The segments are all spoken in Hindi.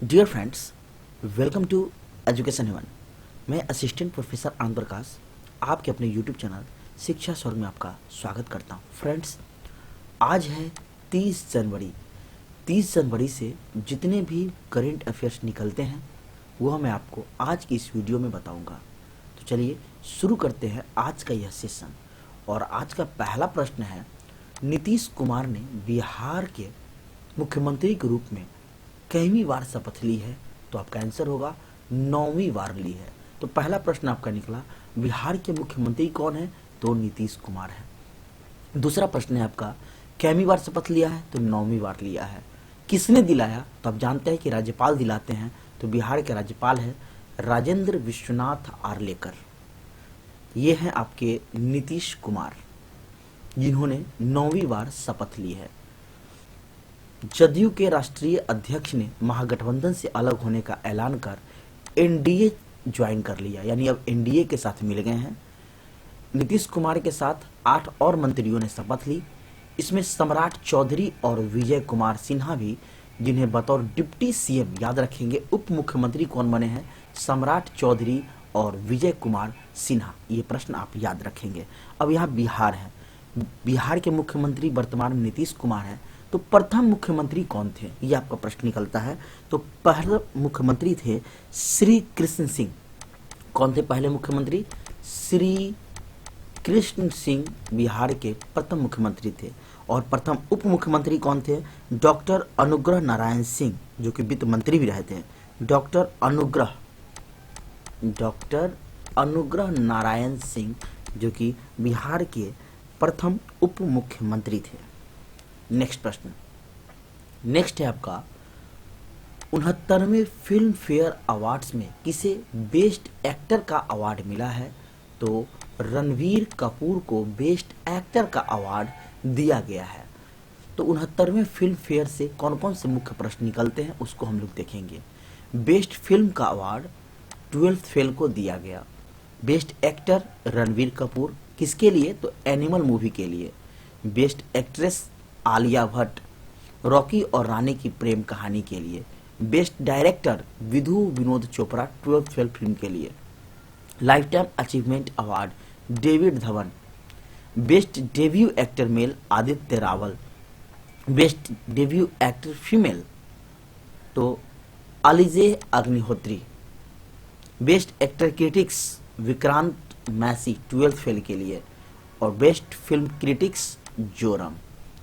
Dear friends, welcome to Education Haven. मैं असिस्टेंट प्रोफेसर आनंद प्रकाश आपके अपने यूट्यूब चैनल शिक्षा स्वर्ग में आपका स्वागत करता हूं। फ्रेंड्स, आज है 30 जनवरी। 30 जनवरी से जितने भी करेंट अफेयर्स निकलते हैं वह मैं आपको आज की इस वीडियो में बताऊंगा। तो चलिए शुरू करते हैं आज का यह सेशन। और आज का पहला प्रश्न है, नीतीश कुमार ने बिहार के मुख्यमंत्री के रूप में कईवीं बार शपथ ली है? तो आपका आंसर होगा 9वीं बार ली है। तो पहला प्रश्न आपका निकला, बिहार के मुख्यमंत्री कौन है? तो नीतीश कुमार है। दूसरा प्रश्न है आपका, कईवीं बार शपथ लिया है? तो 9वीं बार लिया है। किसने दिलाया? तो आप जानते हैं कि राज्यपाल दिलाते हैं। तो बिहार के राज्यपाल है राजेंद्र विश्वनाथ आर्लेकर। ये हैं आपके नीतीश कुमार, जिन्होंने 9वीं बार शपथ ली है। जदयू के राष्ट्रीय अध्यक्ष ने महागठबंधन से अलग होने का ऐलान कर एनडीए ज्वाइन कर लिया, यानी अब एनडीए के साथ मिल गए हैं। नीतीश कुमार के साथ 8 और मंत्रियों ने शपथ ली। इसमें सम्राट चौधरी और विजय कुमार सिन्हा भी, जिन्हें बतौर डिप्टी सीएम, याद रखेंगे, उप मुख्यमंत्री कौन बने हैं? सम्राट चौधरी और विजय कुमार सिन्हा। ये प्रश्न आप याद रखेंगे। अब यहाँ बिहार है। बिहार के मुख्यमंत्री वर्तमान में नीतीश कुमार हैं। तो प्रथम मुख्यमंत्री कौन थे, ये आपका प्रश्न निकलता है। तो पहले मुख्यमंत्री थे श्री कृष्ण सिंह। कौन थे पहले मुख्यमंत्री? श्री कृष्ण सिंह बिहार के प्रथम मुख्यमंत्री थे। और प्रथम उप मुख्यमंत्री कौन थे? डॉक्टर अनुग्रह नारायण सिंह, जो कि वित्त मंत्री भी रहे थे। डॉक्टर अनुग्रह नारायण सिंह, जो कि बिहार के प्रथम उप मुख्यमंत्री थे। नेक्स्ट प्रश्न, नेक्स्ट है आपका, 69वें फिल्म फेयर अवार्ड्स में किसे बेस्ट एक्टर का अवार्ड मिला है? तो रणवीर कपूर को बेस्ट एक्टर का अवार्ड दिया गया है। तो 69वें फिल्म फेयर से कौन कौन से मुख्य प्रश्न निकलते हैं उसको हम लोग देखेंगे। बेस्ट फिल्म का अवार्ड 12th फेल को दिया गया। बेस्ट एक्टर रणवीर कपूर, किसके लिए? तो एनिमल मूवी के लिए। बेस्ट एक्ट्रेस आलिया भट्ट, रॉकी और रानी की प्रेम कहानी के लिए। Best director Vidhu Vinod Chopra, 12th fail film के लिए। Lifetime achievement award David Dhawan. Best debut actor male Aditya Rawal. Best debut actor female तो Alizeh Agnihotri. Best actor critics Vikrant Massey, 12th fail के लिए। और बेस्ट फिल्म क्रिटिक्स जोरम।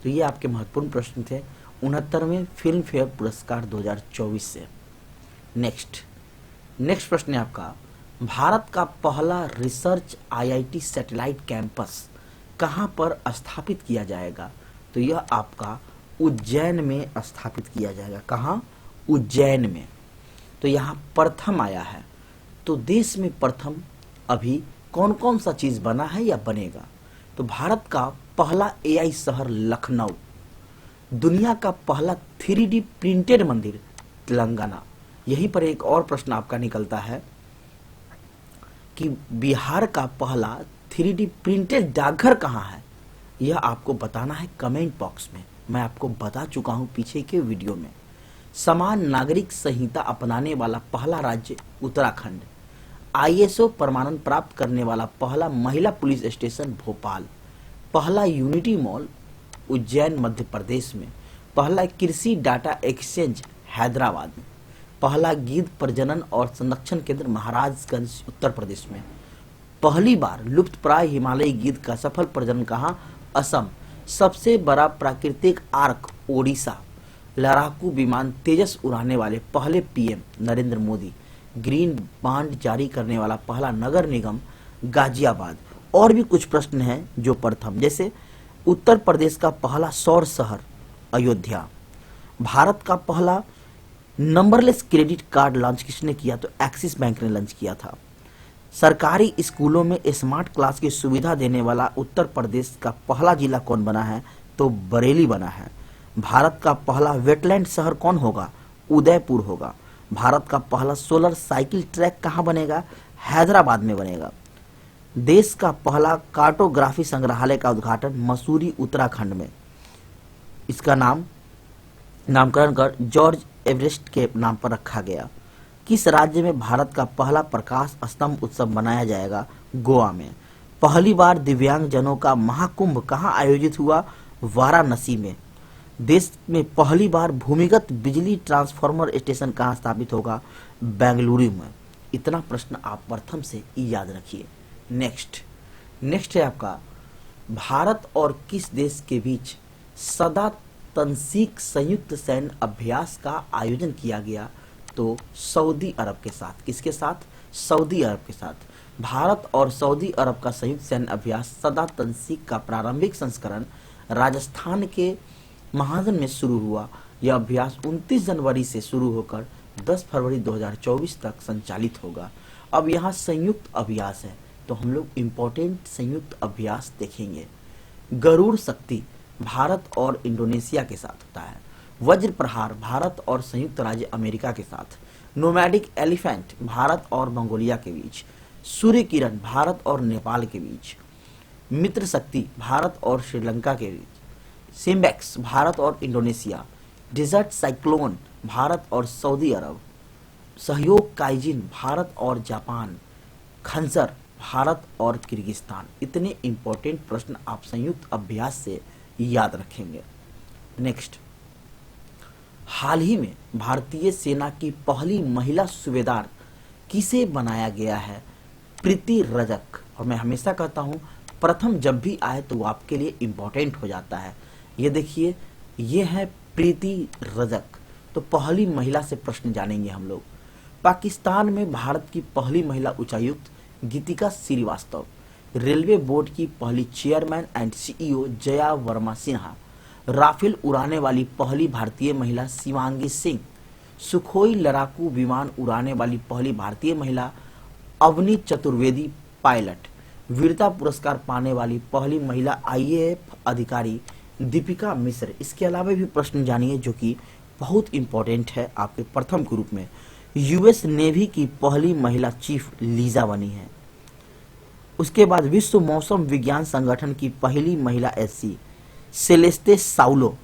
तो ये आपके महत्वपूर्ण प्रश्न थे 69वें फिल्म फेयर पुरस्कार 2024 से। नेक्स्ट प्रश्न है आपका, भारत का पहला रिसर्च आईआईटी सैटेलाइट कैंपस कहां पर स्थापित किया जाएगा? तो यह आपका उज्जैन में स्थापित किया जाएगा। कहां? उज्जैन में। तो यहां प्रथम आया है। तो देश में प्रथम अभी कौन कौन सा चीज बना है या बनेगा? तो भारत का पहला एआई शहर लखनऊ। दुनिया का पहला 3D प्रिंटेड मंदिर तेलंगाना। यहीं पर एक और प्रश्न आपका निकलता है कि बिहार का पहला 3D प्रिंटेड डाकघर कहाँ है? यह आपको बताना है कमेंट बॉक्स में। मैं आपको बता चुका हूं पीछे के वीडियो में। समान नागरिक संहिता अपनाने वाला पहला राज्य उत्तराखंड। आईएसओ प्रमाणन प्राप्त करने वाला पहला महिला पुलिस स्टेशन भोपाल। पहला यूनिटी मॉल उज्जैन मध्य प्रदेश में। पहला कृषि डाटा एक्सचेंज हैदराबाद में। पहला गिद्ध प्रजनन और संरक्षण केंद्र महाराजगंज उत्तर प्रदेश में। पहली बार लुप्तप्राय हिमालयी गिद्ध का सफल प्रजनन कहां? असम। सबसे बड़ा प्राकृतिक आर्क ओडिशा। लड़ाकू विमान तेजस उड़ाने वाले पहले PM Narendra Modi. Green bond जारी करने वाला पहला नगर निगम गाजियाबाद। और भी कुछ प्रश्न हैं जो प्रथम, जैसे उत्तर प्रदेश का पहला सौर शहर अयोध्या। भारत का पहला नंबरलेस क्रेडिट कार्ड लॉन्च किसने किया? तो एक्सिस बैंक ने लॉन्च किया था। सरकारी स्कूलों में स्मार्ट क्लास की सुविधा देने वाला उत्तर प्रदेश का पहला जिला कौन बना है? तो बरेली बना है। भारत का पहला वेटलैंड शहर कौन होगा? उदयपुर होगा। भारत का पहला सोलर साइकिल ट्रैक कहां बनेगा? हैदराबाद में बनेगा। देश का पहला कार्टोग्राफी संग्रहालय का उद्घाटन मसूरी उत्तराखंड में। इसका नाम नामकरण कर जॉर्ज एवरेस्ट के नाम पर रखा गया? किस राज्य में भारत का पहला प्रकाश स्तंभ उत्सव मनाया जाएगा? गोवा में। पहली बार दिव्यांगजनों का महाकुंभ कहाँ आयोजित हुआ? वाराणसी में। देश में पहली बार भूमिगत बिजली ट्रांसफार्मर स्टेशन कहाँ स्थापित होगा? बेंगलुरु में। इतना प्रश्न आप प्रथम से याद रखिए। नेक्स्ट है आपका, भारत और किस देश के बीच सदा तंसीक संयुक्त सैन्य अभ्यास का आयोजन किया गया? तो सऊदी अरब के साथ। किसके साथ? सऊदी अरब के साथ। भारत और सऊदी अरब का संयुक्त सैन्य अभ्यास सदा तंसीक का प्रारंभिक संस्करण राजस्थान के महाजन में शुरू हुआ। यह अभ्यास 29 जनवरी से शुरू होकर 10 फरवरी 2024 तक संचालित होगा। अब यहाँ संयुक्त अभ्यास है तो हम लोग इम्पोर्टेंट संयुक्त अभ्यास देखेंगे। गरुड़ शक्ति भारत और इंडोनेशिया के साथ होता है। वज्र प्रहार भारत और संयुक्त राज्य अमेरिका के साथ। नोमैडिक एलिफेंट भारत और मंगोलिया के बीच। सूर्य किरण भारत और नेपाल के बीच। मित्र शक्ति भारत और श्रीलंका के बीच। सिम्बेक्स भारत और इंडोनेशिया। डिजर्ट साइक्लोन भारत और सऊदी अरब। सहयोग काइजिन भारत और जापान। खंजर भारत और किर्गिस्तान। इतने इंपॉर्टेंट प्रश्न आप संयुक्त अभ्यास से याद रखेंगे। नेक्स्ट, हाल ही में भारतीय सेना की पहली महिला सूबेदार किसे बनाया गया है? प्रीति रजक। और मैं हमेशा कहता हूं प्रथम जब भी आए तो वो आपके लिए इंपॉर्टेंट हो जाता है। ये देखिए, ये है प्रीति रजक। तो पहली महिला से प्रश्न जानेंगे हम लोग। पाकिस्तान में भारत की पहली महिला उच्चायुक्त गीतिका श्रीवास्तव। रेलवे बोर्ड की पहली chairman and CEO Jaya Verma Sinha. Rafale उड़ाने वाली पहली भारतीय महिला शिवांगी सिंह। सुखोई लड़ाकू विमान उड़ाने वाली पहली भारतीय महिला अवनी चतुर्वेदी पायलट। वीरता पुरस्कार पाने वाली पहली महिला आईएएफ अधिकारी दीपिका मिश्र। इसके अलावा भी प्रश्न जानिए जो कि बहुत इंपॉर्टेंट है आपके प्रथम ग्रुप में। यूएस नेवी की पहली महिला चीफ लीजा बनी है। उसके बाद विश्व मौसम विज्ञान संगठन की पहली महिला एससी सेलेस्ते साउलो।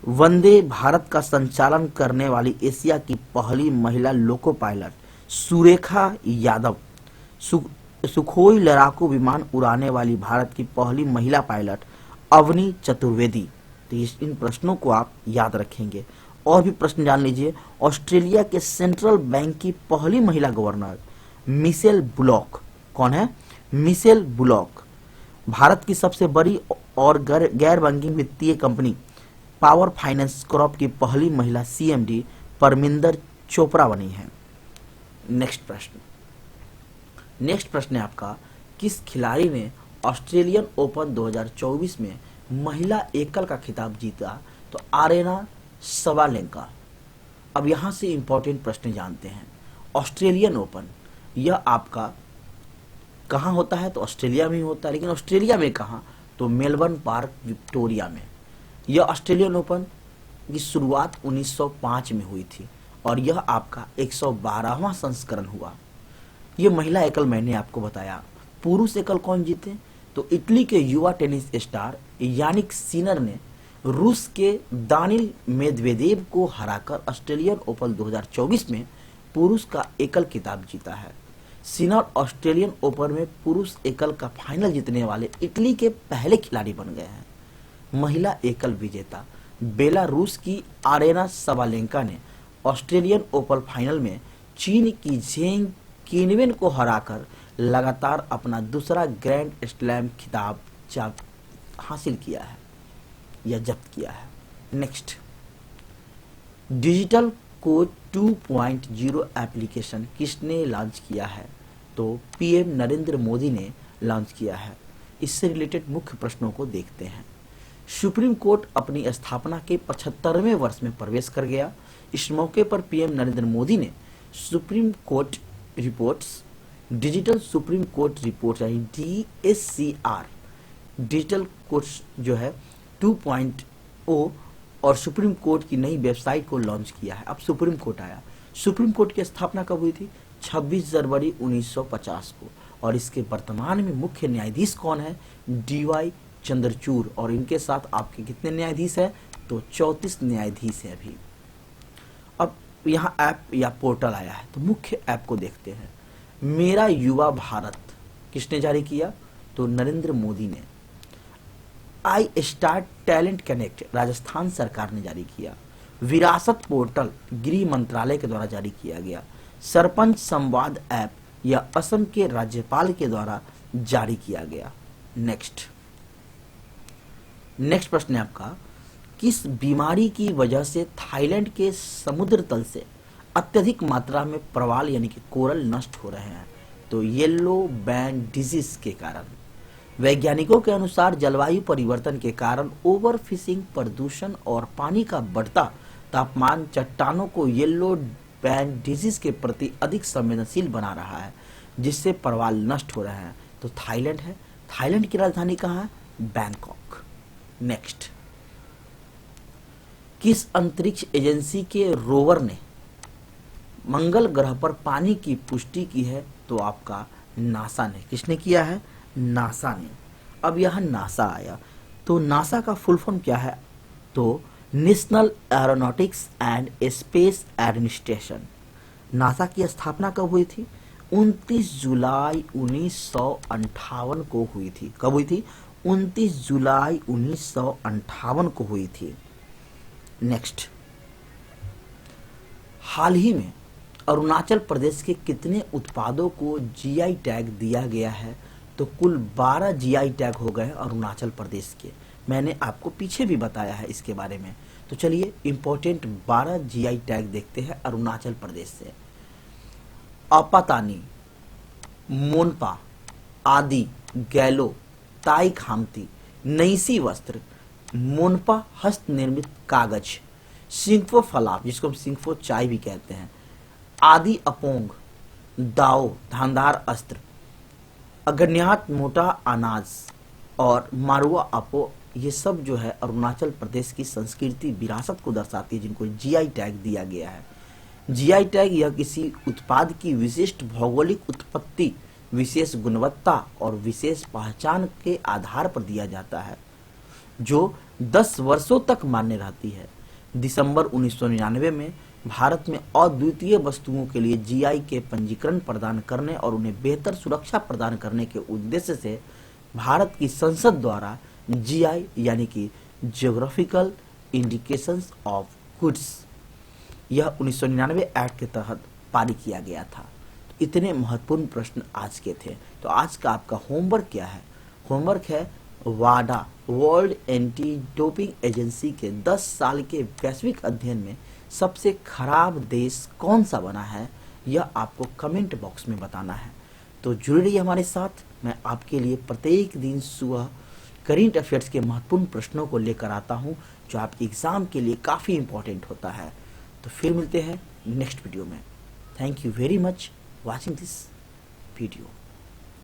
वंदे भारत का संचालन करने वाली एशिया की पहली महिला loco pilot Surekha Yadav. Sukhoi लड़ाकू विमान उड़ाने वाली भारत की पहली महिला पायलट अवनी चतुर्वेदी। तो इन प्रश्नों को आप याद रखेंगे। और भी प्रश्न जान लीजिए। ऑस्ट्रेलिया के सेंट्रल बैंक की पहली महिला गवर्नर मिशेल बुलॉक। कौन है? Michel bullock. भारत की सबसे बड़ी और गैर बैंकिंग वित्तीय कंपनी पावर फाइनेंस कॉर्प की पहली महिला सीएमडी परमिंदर चोपड़ा बनी है। नेक्स्ट प्रश्न है आपका, किस खिलाड़ी ने ऑस्ट्रेलियन ओपन 2024 में महिला एकल का खिताब जीता? तो आरेना सबालेंका। अब यहां से इंपॉर्टेंट प्रश्न जानते हैं। ऑस्ट्रेलियन ओपन यह आपका कहां होता है? तो ऑस्ट्रेलिया में ही होता है, लेकिन ऑस्ट्रेलिया में कहां? तो मेलबर्न पार्क विक्टोरिया में। यह ऑस्ट्रेलियन ओपन की शुरुआत 1905 में हुई थी और यह आपका 112वां संस्करण हुआ। यह महिला एकल मैंने आपको बताया। पुरुष एकल कौन जीते? तो इटली के युवा टेनिस स्टार यानिक सिनर ने रूस के दानिल मेदवेदेव को हराकर ऑस्ट्रेलियन ओपन 2024 में पुरुष का एकल खिताब जीता है। सिनर ऑस्ट्रेलियन ओपन में पुरुष एकल का फाइनल जीतने वाले इटली के पहले खिलाड़ी बन गए हैं। महिला एकल विजेता बेलारूस की आरेना सबालेंका ने ऑस्ट्रेलियन ओपन फाइनल में चीन की झेंग किनवेन को हराकर लगातार अपना दूसरा ग्रैंड स्लैम खिताब हासिल किया है या जब्त किया है। नेक्स्ट, डिजिटल कोड 2.0 एप्लीकेशन किसने लॉन्च किया है? तो पीएम नरेंद्र मोदी ने लॉन्च किया है। इससे रिलेटेड मुख्य प्रश्नों को देखते हैं। सुप्रीम कोर्ट अपनी स्थापना के 75वें वर्ष में प्रवेश कर गया। इस मौके पर पीएम नरेंद्र मोदी ने supreme court reports, digital supreme court report यानी DSCR, डिजिटल कोर्ट जो है 2.0 और सुप्रीम कोर्ट की नई वेबसाइट को लॉन्च किया है। अब सुप्रीम कोर्ट आया। सुप्रीम कोर्ट की स्थापना कब हुई थी? 26 जनवरी 1950 को। और इसके वर्तमान में मुख्य न्यायाधीश कौन है? DY चंद्रचूड़। और इनके साथ आपके कितने न्यायाधीश हैं? तो 34 न्यायाधीश है अभी। अब यहाँ ऐप या पोर्टल आया है, तो मुख्य ऐप को देखते हैं। मेरा युवा भारत किसने जारी किया? तो नरेंद्र मोदी ने। I start talent connect Rajasthan सरकार ने जारी किया। विरासत पोर्टल गृह मंत्रालय के द्वारा जारी किया गया। सरपंच संवाद ऐप यह असम के राज्यपाल के द्वारा जारी किया गया। नेक्स्ट प्रश्न है आपका, किस बीमारी की वजह से थाईलैंड के समुद्र तल से अत्यधिक मात्रा में प्रवाल यानी कि कोरल नष्ट हो रहे हैं? तो येलो बैंड डिजीज के कारण। वैज्ञानिकों के अनुसार जलवायु परिवर्तन के कारण ओवर फिशिंग, प्रदूषण और पानी का बढ़ता तापमान चट्टानों को येलो बैंड डिजीज के प्रति अधिक संवेदनशील बना रहा है, जिससे प्रवाल नष्ट हो रहे हैं। तो थाईलैंड है। थाईलैंड की राजधानी कहाँ है? बैंकॉक। नेक्स्ट, किस अंतरिक्ष एजेंसी के रोवर ने मंगल ग्रह पर पानी की पुष्टि की है? तो आपका नासा ने। किसने किया है? नासा ने। अब यह नासा आया, तो नासा का फुल फॉर्म क्या है? तो national aeronautics and space administration. NASA की स्थापना कब हुई थी? 29 जुलाई 1958 को हुई थी। कब हुई थी? 29 जुलाई 1958 को हुई थी। नेक्स्ट, हाल ही में अरुणाचल प्रदेश के कितने उत्पादों को जीआई टैग दिया गया है? तो कुल 12 जीआई टैग हो गए अरुणाचल प्रदेश के। मैंने आपको पीछे भी बताया है इसके बारे में। तो चलिए इंपॉर्टेंट 12 जीआई टैग देखते हैं अरुणाचल प्रदेश से। अपातानी, मोनपा, आदि, गैलो, ताई खामती, नईसी वस्त्र, मोनपा हस्त निर्मित कागज, सिंगफो फलाप जिसको हम सिंगफो चाय भी कहते हैं, आदि अपोंग, दाओ धांधार अस्त्र, अगन्यात मोटा अनाज और मारुआ अपो, ये सब जो है अरुणाचल प्रदेश की संस्कृति विरासत को दर्शाती है, जिनको जीआई टैग दिया गया है। जीआई टैग यह किसी उत्पाद की विशिष्ट भौगोलिक उत्पत्ति, विशेष गुणवत्ता और विशेष पहचान के आधार पर दिया जाता है, जो 10 वर्षों तक मान्य रहती है। दिसंबर 1999 में भारत में अद्वितीय वस्तुओं के लिए जीआई के पंजीकरण प्रदान करने और उन्हें बेहतर सुरक्षा प्रदान करने के उद्देश्य से भारत की संसद द्वारा जीआई यानी कि जियोग्राफिकल इंडिकेशंस ऑफ गुड्स यह 1999 एक्ट के तहत पारित किया गया था। तो इतने महत्वपूर्ण प्रश्न आज के थे। तो आज का आपका होमवर्क क्या है? होमवर्क है वाडा वर्ल्ड एंटी डोपिंग एजेंसी के 10 साल के वैश्विक अध्ययन में सबसे खराब देश कौन सा बना है, यह आपको कमेंट बॉक्स में बताना है। तो जुड़े रहिए हमारे साथ। मैं आपके लिए प्रत्येक दिन सुबह करेंट अफेयर्स के महत्वपूर्ण प्रश्नों को लेकर आता हूं, जो आपके एग्जाम के लिए काफ़ी इंपॉर्टेंट होता है। तो फिर मिलते हैं नेक्स्ट वीडियो में। Thank you very much watching this video.